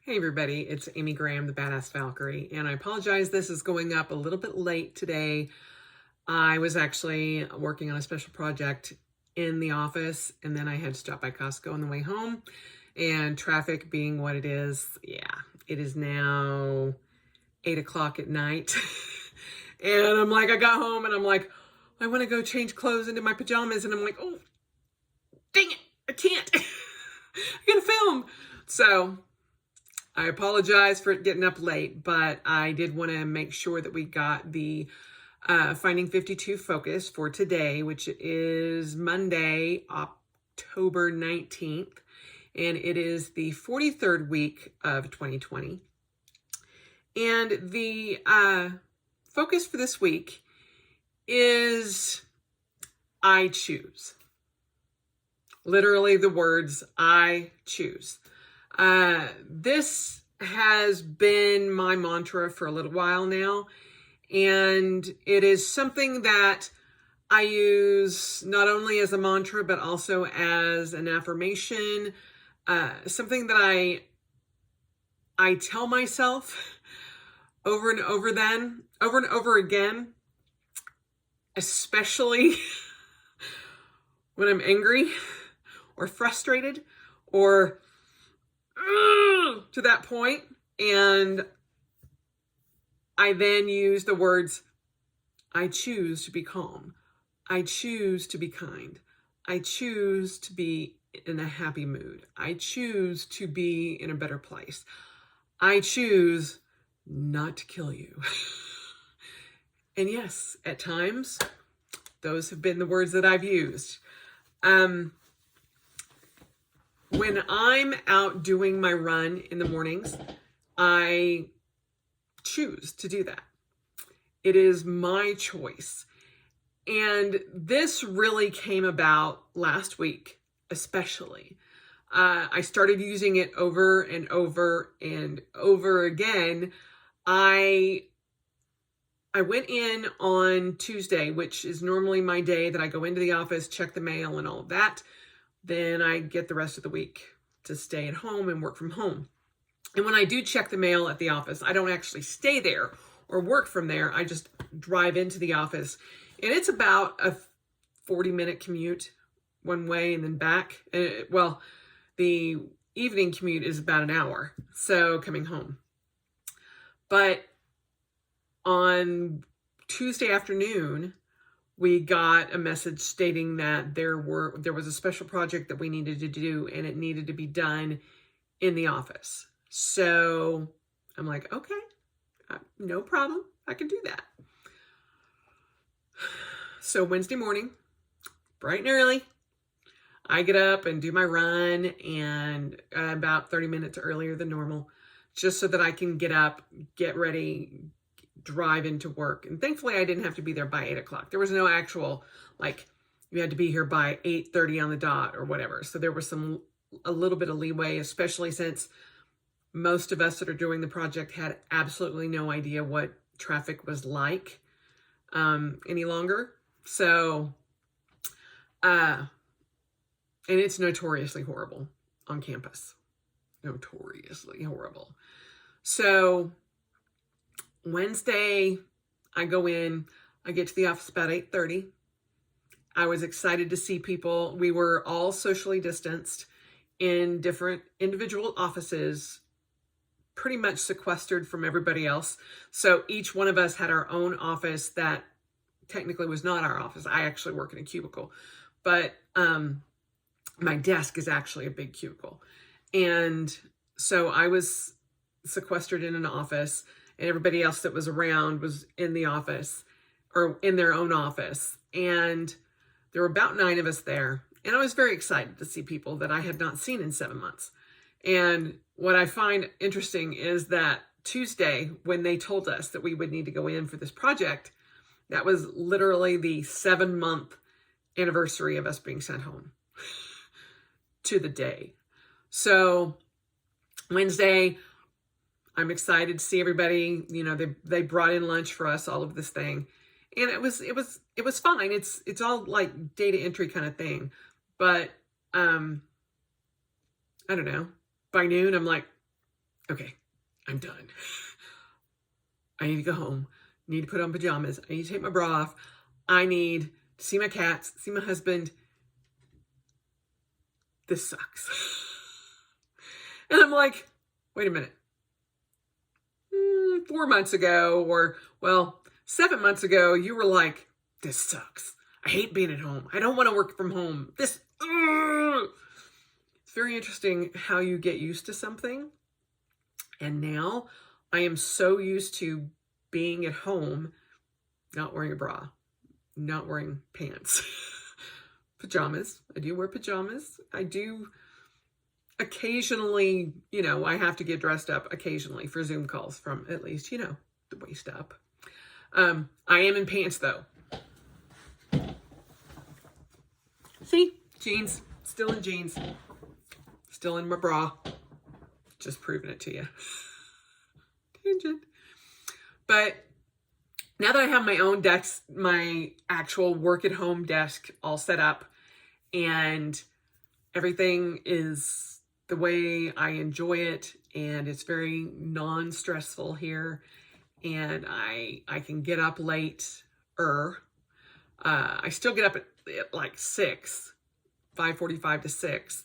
Hey everybody, it's Amy Graham, the Badass Valkyrie, and I apologize this is going up a little bit late today. I was actually working on a special project in the office, and then I had to stop by Costco on the way home, and traffic being what it is, yeah, it is now 8 o'clock at night, and I got home, and I'm like, I want to go change clothes into my pajamas, and I'm like, oh, dang it, I can't. I gotta film. So I apologize for it getting up late, but I did want to make sure that we got the Finding 52 focus for today, which is Monday, October 19th, and it is the 43rd week of 2020. And the focus for this week is I choose. Literally the words, I choose. This has been my mantra for a little while now, and it is something that I use not only as a mantra, but also as an affirmation, something that I tell myself over and over again, especially when I'm angry or frustrated or to that point, and I then use the words, I choose to be calm, I choose to be kind, I choose to be in a happy mood, I choose to be in a better place, I choose not to kill you. And yes, at times those have been the words that I've used. When I'm out doing my run in the mornings, I choose to do that. It is my choice. And this really came about last week, especially. I started using it over and over and over again. I went in on Tuesday, which is normally my day that I go into the office, check the mail and all of that. Then I get the rest of the week to stay at home and work from home. And when I do check the mail at the office, I don't actually stay there or work from there. I just drive into the office. And it's about a 40-minute commute one way and then back. Well, the evening commute is about an hour, so coming home. But on Tuesday afternoon, we got a message stating that there was a special project that we needed to do, and it needed to be done in the office. So I'm like, okay, no problem. I can do that. So Wednesday morning, bright and early, I get up and do my run, and about 30 minutes earlier than normal, just so that I can get up, get ready, drive into work. And thankfully I didn't have to be there by 8 o'clock. There was no actual, you had to be here by 8:30 on the dot or whatever. So there was a little bit of leeway, especially since most of us that are doing the project had absolutely no idea what traffic was like any longer. So, and it's notoriously horrible on campus. Notoriously horrible. So Wednesday, I go in, I get to the office about 8:30. I was excited to see people. We were all socially distanced in different individual offices, pretty much sequestered from everybody else. So each one of us had our own office that technically was not our office. I actually work in a cubicle, but my desk is actually a big cubicle. And so I was sequestered in an office, and everybody else that was around was in the office or in their own office. And there were about 9 of us there. And I was very excited to see people that I had not seen in 7 months. And what I find interesting is that Tuesday, when they told us that we would need to go in for this project, that was literally the 7-month anniversary of us being sent home to the day. So Wednesday, I'm excited to see everybody. You know, they brought in lunch for us, all of this thing. And it was fine. It's all like data entry kind of thing. But I don't know. By noon, I'm like, okay, I'm done. I need to go home. I need to put on pajamas. I need to take my bra off. I need to see my cats, see my husband. This sucks. And I'm like, wait a minute. 4 months ago, or well, 7 months ago, you were like, this sucks. I hate being at home. I don't want to work from home. It's very interesting how you get used to something. And now I am so used to being at home, not wearing a bra, not wearing pants, pajamas. I do wear pajamas. I do occasionally, I have to get dressed up occasionally for Zoom calls from at least, the waist up. I am in pants though. See, jeans, still in jeans, still in my bra. Just proving it to you. Tangent. But now that I have my own desk, my actual work at home desk all set up, and everything is the way I enjoy it, and it's very non-stressful here, and I can get up late. I still get up at like 5:45 to 6,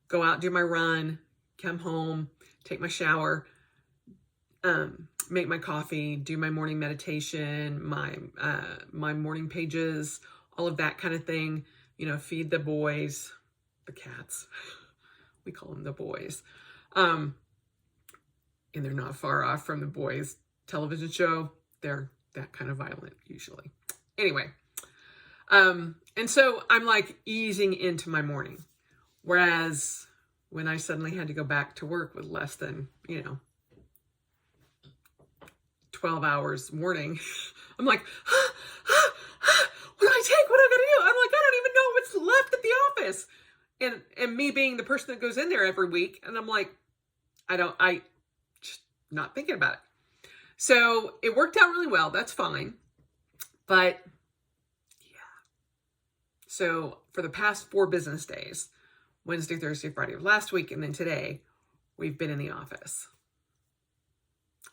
go out, do my run, come home, take my shower, make my coffee, do my morning meditation, my morning pages, all of that kind of thing, feed the boys, the cats. We call them the boys. And they're not far off from the boys television show. They're that kind of violent usually. Anyway, and so I'm like easing into my morning. Whereas when I suddenly had to go back to work with less than, 12 hours morning, I'm like, what do I take? What do I gotta do? I'm like, I don't even know what's left at the office. And me being the person that goes in there every week, and I'm like, I just not thinking about it. So it worked out really well. That's fine. But yeah. So for the past 4 business days, Wednesday, Thursday, Friday of last week, and then today, we've been in the office.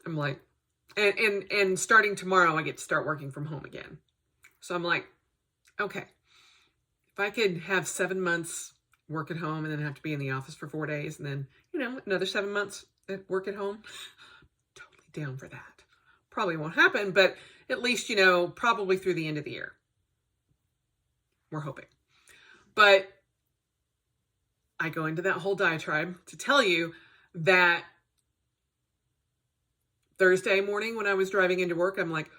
I'm like, and starting tomorrow, I get to start working from home again. So I'm like, okay, if I could have 7 months work at home and then have to be in the office for 4 days, and then, another 7 months at work at home, totally down for that. Probably won't happen, but at least, probably through the end of the year. We're hoping. But I go into that whole diatribe to tell you that Thursday morning when I was driving into work, I'm like,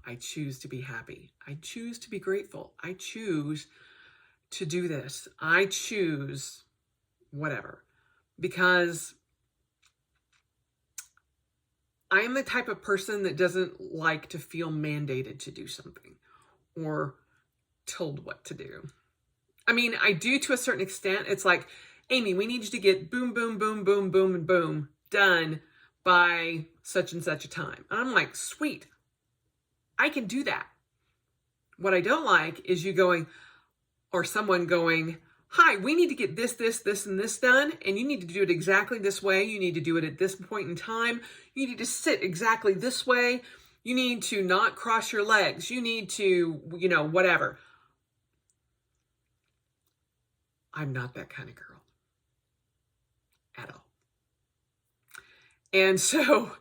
I choose to be happy. I choose to be grateful. I choose to do this. I choose whatever. Because I'm the type of person that doesn't like to feel mandated to do something or told what to do. I mean, I do to a certain extent. It's like, Amy, we need you to get boom, boom, boom, boom, boom, and boom done by such and such a time. And I'm like, sweet, I can do that. What I don't like is you going, or someone going, hi, we need to get this, and this done, and you need to do it exactly this way. You need to do it at this point in time. You need to sit exactly this way. You need to not cross your legs. You need to, whatever. I'm not that kind of girl at all. And so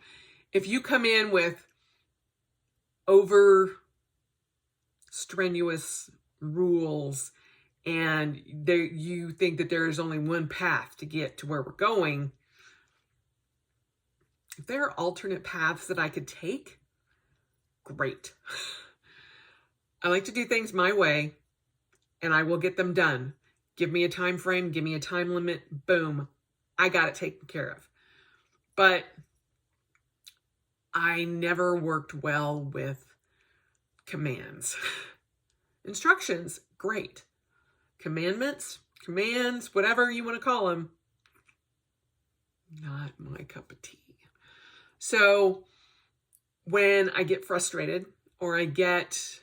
if you come in with over strenuous rules and you think that there is only one path to get to where we're going, if there are alternate paths that I could take, great. I like to do things my way, and I will get them done. Give me a time frame, give me a time limit, boom, I got it taken care of. But I never worked well with commands. Instructions, great. Commands, whatever you want to call them, not my cup of tea. So when I get frustrated or I get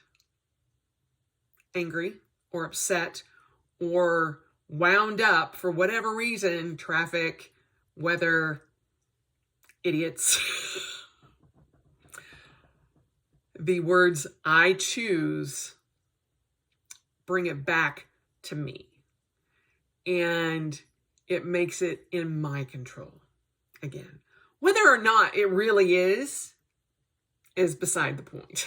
angry or upset or wound up for whatever reason, traffic, whether idiots, the words I choose bring it back to me. And it makes it in my control again. Whether or not it really is beside the point.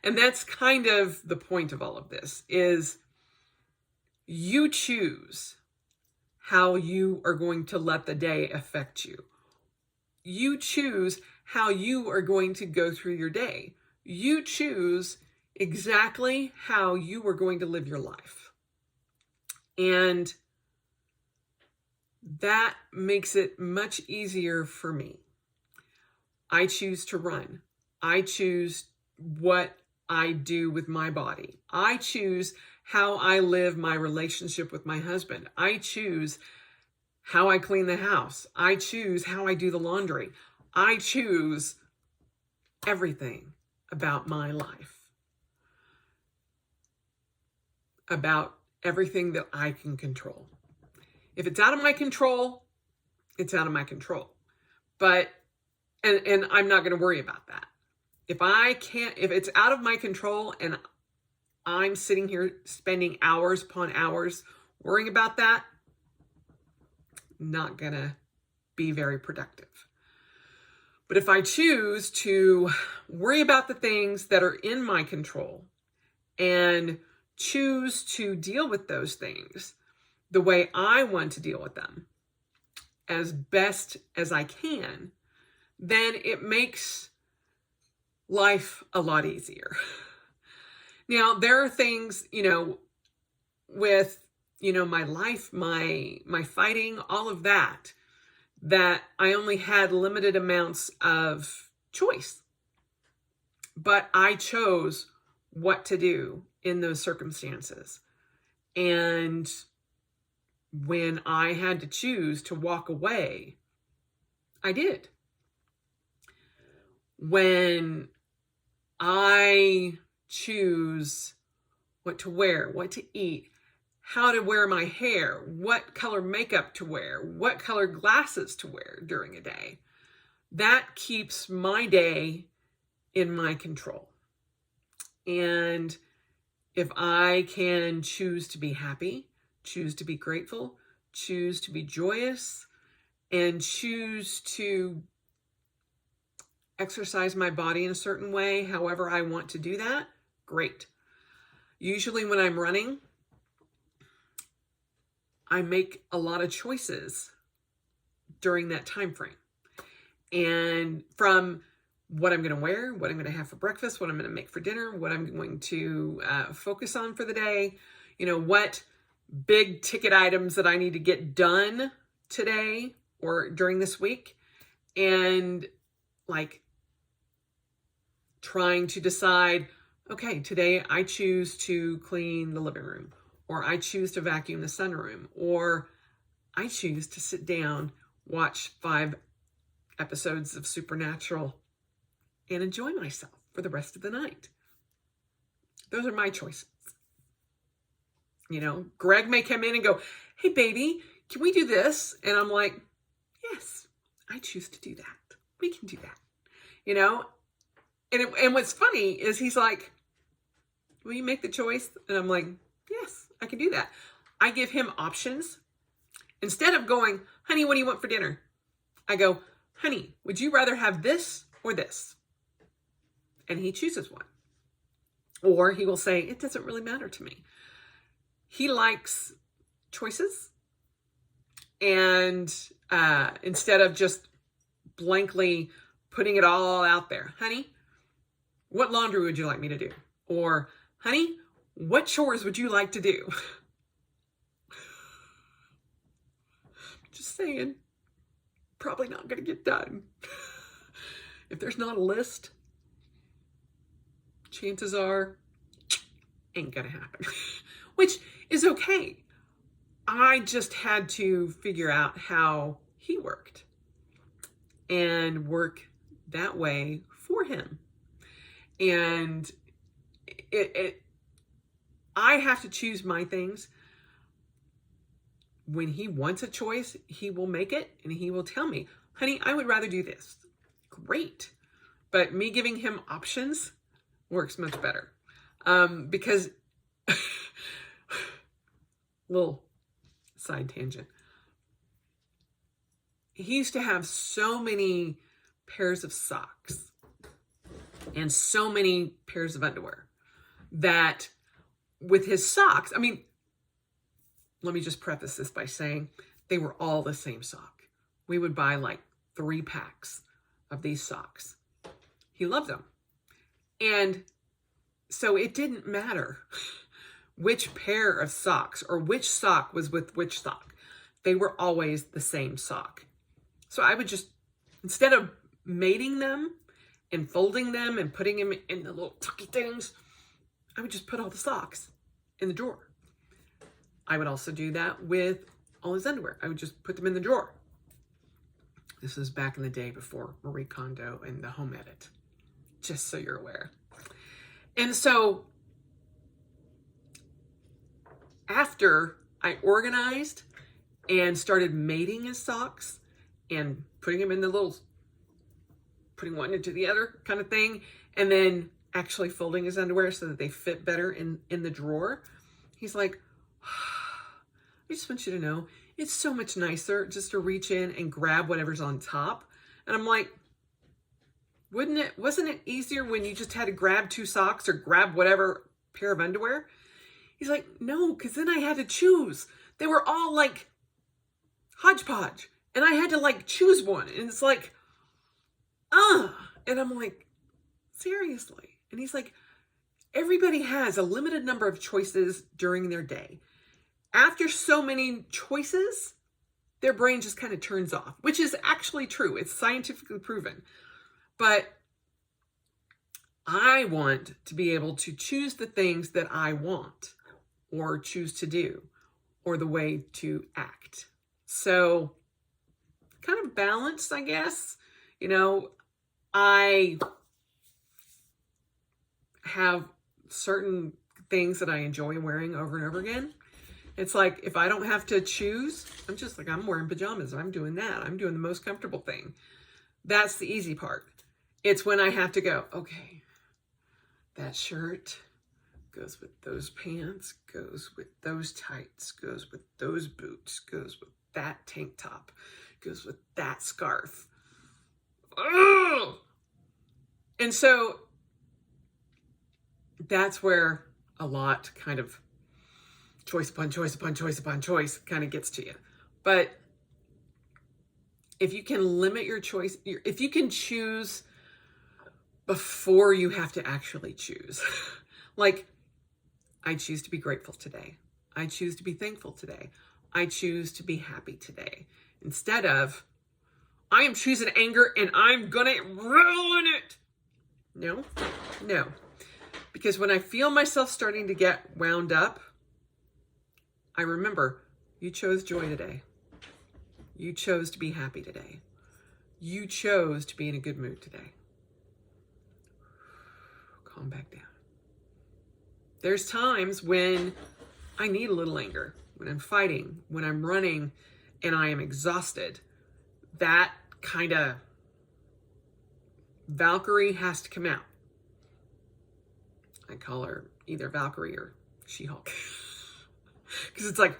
And that's kind of the point of all of this, is you choose how you are going to let the day affect you. You choose how you are going to go through your day. You choose exactly how you are going to live your life. And that makes it much easier for me. I choose to run. I choose what I do with my body. I choose how I live my relationship with my husband. I choose how I clean the house. I choose how I do the laundry. I choose everything about my life, about everything that I can control. If it's out of my control, it's out of my control. But, and I'm not going to worry about that. If it's out of my control and I'm sitting here spending hours upon hours worrying about that, not going to be very productive. But if I choose to worry about the things that are in my control and choose to deal with those things the way I want to deal with them as best as I can, then it makes life a lot easier. Now, there are things, with, my life, my fighting, all of that I only had limited amounts of choice. But I chose what to do in those circumstances. And when I had to choose to walk away, I did. When I choose what to wear, what to eat, how to wear my hair, what color makeup to wear, what color glasses to wear during a day, that keeps my day in my control. And if I can choose to be happy, choose to be grateful, choose to be joyous, and choose to exercise my body in a certain way, however I want to do that, great. Usually when I'm running, I make a lot of choices during that time frame. And from what I'm going to wear, what I'm going to have for breakfast, what I'm going to make for dinner, what I'm going to focus on for the day, what big ticket items that I need to get done today or during this week. And trying to decide, okay, today I choose to clean the living room, or I choose to vacuum the sunroom, or I choose to sit down, watch 5 episodes of Supernatural and enjoy myself for the rest of the night. Those are my choices. Greg may come in and go, hey baby, can we do this? And I'm like, yes, I choose to do that. We can do that. And what's funny is he's like, will you make the choice? And I'm like, yes, I can do that. I give him options. Instead of going, honey, what do you want for dinner? I go, honey, would you rather have this or this? And he chooses one. Or he will say, it doesn't really matter to me. He likes choices. And instead of just blankly putting it all out there, honey, what laundry would you like me to do? Or, honey, what chores would you like to do? Just saying, probably not going to get done. If there's not a list, chances are, ain't going to happen. Which is okay. I just had to figure out how he worked and work that way for him. And I have to choose my things when he wants a choice, he will make it and he will tell me, honey, I would rather do this. Great. But me giving him options works much better. Because, little side tangent. He used to have so many pairs of socks and so many pairs of underwear that with his socks, I mean, let me just preface this by saying they were all the same sock. We would buy like 3 packs of these socks. He loved them. And so it didn't matter which pair of socks or which sock was with which sock. They were always the same sock. So I would just, instead of mating them and folding them and putting them in the little tucky things, I would just put all the socks in the drawer. I would also do that with all his underwear. I would just put them in the drawer. This was back in the day before Marie Kondo and the Home Edit, just so you're aware. And so after I organized and started mating his socks and putting them in the little, putting one into the other kind of thing, and then actually folding his underwear so that they fit better in the drawer, he's like, I just want you to know, it's so much nicer just to reach in and grab whatever's on top. And I'm like, wasn't it easier when you just had to grab 2 socks or grab whatever pair of underwear? He's like, no, because then I had to choose. They were all like hodgepodge. And I had to like choose one. And it's like, and I'm like, seriously? And he's like, everybody has a limited number of choices during their day. After so many choices, their brain just kind of turns off, which is actually true. It's scientifically proven. But I want to be able to choose the things that I want or choose to do or the way to act. So kind of balanced, I guess. You know, I have certain things that I enjoy wearing over and over again. It's like, if I don't have to choose, I'm just like, I'm wearing pajamas. I'm doing that. I'm doing the most comfortable thing. That's the easy part. It's when I have to go, okay, that shirt goes with those pants, goes with those tights, goes with those boots, goes with that tank top, goes with that scarf. Ugh! And so that's where a lot kind of choice upon choice upon choice upon choice kind of gets to you. But if you can limit your choice, if you can choose before you have to actually choose, like, I choose to be grateful today. I choose to be thankful today. I choose to be happy today. Instead of, I am choosing anger and I'm gonna ruin it. No. Because when I feel myself starting to get wound up, I remember, you chose joy today. You chose to be happy today. You chose to be in a good mood today. Calm back down. There's times when I need a little anger, when I'm fighting, when I'm running and I am exhausted. That kind of Valkyrie has to come out. I call her either Valkyrie or She-Hulk. Because it's like,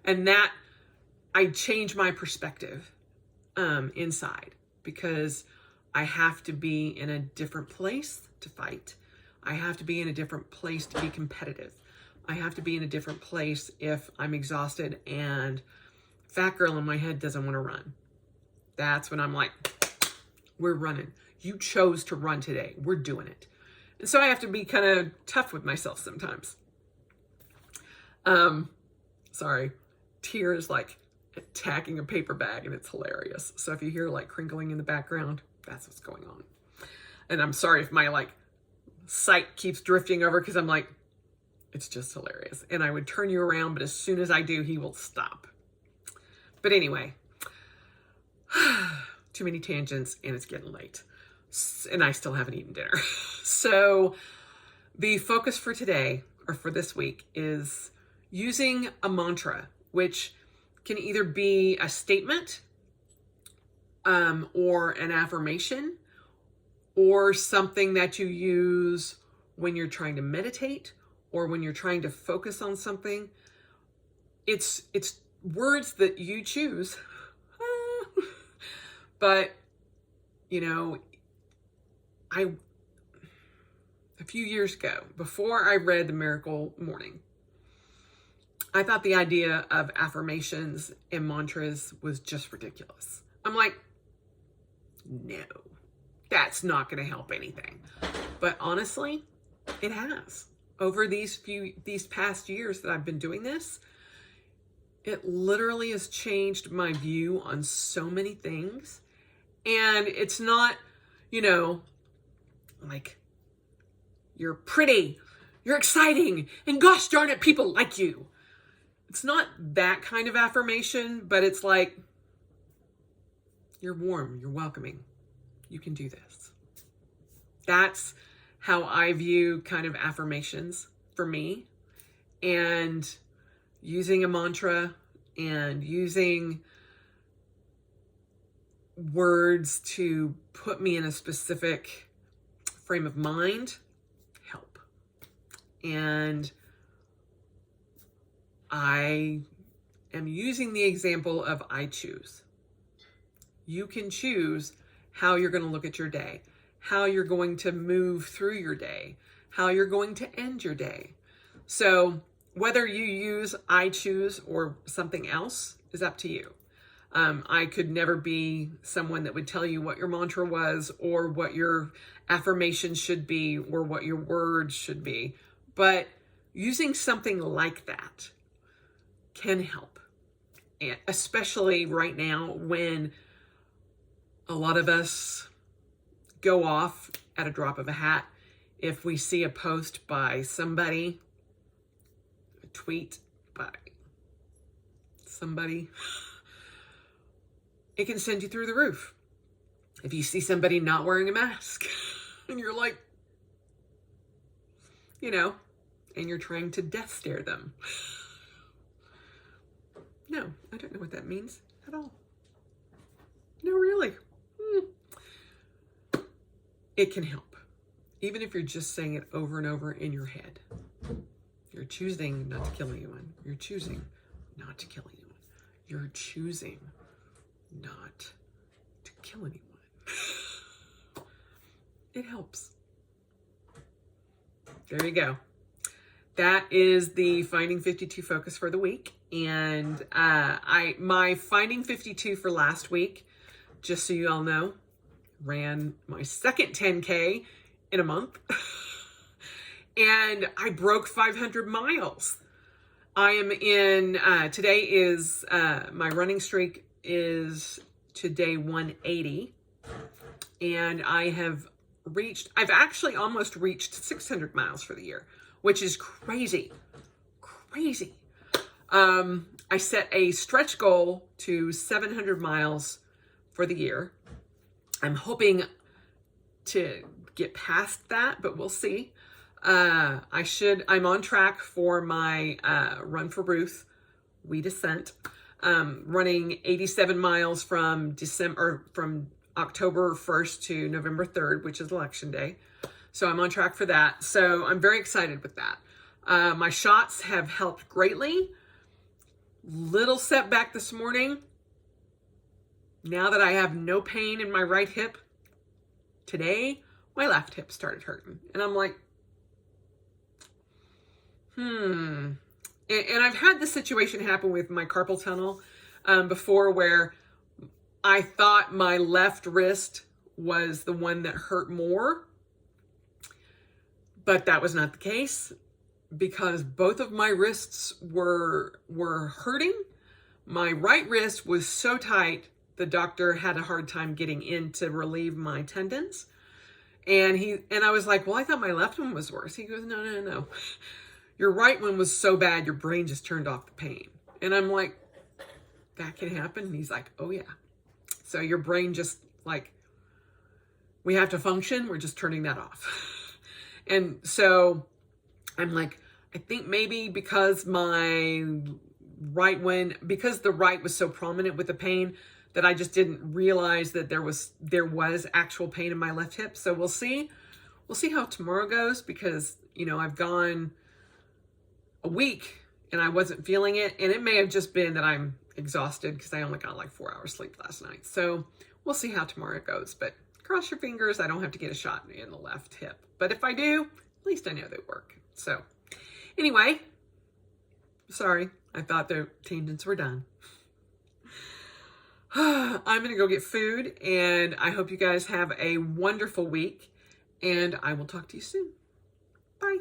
and that, I change my perspective inside, because I have to be in a different place to fight. I have to be in a different place to be competitive. I have to be in a different place if I'm exhausted and fat girl in my head doesn't want to run. That's when I'm like, we're running. You chose to run today. We're doing it. And so I have to be kind of tough with myself sometimes. Sorry, tears like attacking a paper bag, and it's hilarious. So if you hear like crinkling in the background, that's what's going on. And I'm sorry if my like sight keeps drifting over, because I'm like, it's just hilarious. And I would turn you around, but as soon as I do, he will stop. But anyway, too many tangents and it's getting late. And I still haven't eaten dinner. So the focus for today, or for this week, is using a mantra, which can either be a statement or an affirmation, or something that you use when you're trying to meditate or when you're trying to focus on something. It's words that you choose. But, you know, a few years ago, before I read The Miracle Morning, I thought the idea of affirmations and mantras was just ridiculous. I'm like, no, that's not going to help anything. But honestly, it has. Over these past years that I've been doing this, it literally has changed my view on so many things. And it's not, you know, like, you're pretty, you're exciting, and gosh darn it, people like you. It's not that kind of affirmation, but it's like, you're warm, you're welcoming, you can do this. That's how I view kind of affirmations for me. And using a mantra and using words to put me in a specific frame of mind help. And I am using the example of I choose. You can choose how you're going to look at your day, how you're going to move through your day, how you're going to end your day. So whether you use I choose or something else is up to you. I could never be someone that would tell you what your mantra was or what your affirmation should be or what your words should be. But using something like that can help. And especially right now when a lot of us go off at a drop of a hat. If we see a post by somebody, a tweet by somebody, it can send you through the roof. If you see somebody not wearing a mask and you're like, you know, and you're trying to death stare them. No, I don't know what that means at all. No, really. It can help. Even if you're just saying it over and over in your head. You're choosing not to kill anyone. You're choosing not to kill anyone. You're choosing not to kill anyone. It helps. There you go. That is the Finding 52 focus for the week. And my Finding 52 for last week, just so you all know, ran my second 10K in a month. And I broke 500 miles. I am in, today is, my running streak is to day 180. And I've actually almost reached 600 miles for the year, which is crazy. Crazy. I set a stretch goal to 700 miles for the year. I'm hoping to get past that, but we'll see. I'm on track for my Run for Ruth We Descent, running 87 miles from October 1st to November 3rd, which is election day. So I'm on track for that. So I'm very excited with that. My shots have helped greatly. Little setback this morning. Now that I have no pain in my right hip, today my left hip started hurting. And I'm like, And I've had this situation happen with my carpal tunnel before, where I thought my left wrist was the one that hurt more. But that was not the case, because both of my wrists were hurting. My right wrist was so tight, the doctor had a hard time getting in to relieve my tendons. And I was like, well, I thought my left one was worse. He goes, no. Your right one was so bad, your brain just turned off the pain. And I'm like, that can happen? And he's like, oh yeah. So your brain just like, we have to function. We're just turning that off. And so I'm like, I think maybe because because the right was so prominent with the pain, that I just didn't realize that there was actual pain in my left hip. So we'll see. We'll see how tomorrow goes, because, you know, I've gone a week and I wasn't feeling it. And it may have just been that I'm exhausted because I only got like 4 hours sleep last night. So we'll see how tomorrow goes. But cross your fingers, I don't have to get a shot in the left hip. But if I do, at least I know they work. So anyway, sorry, I thought the tangents were done. I'm going to go get food, and I hope you guys have a wonderful week, and I will talk to you soon. Bye.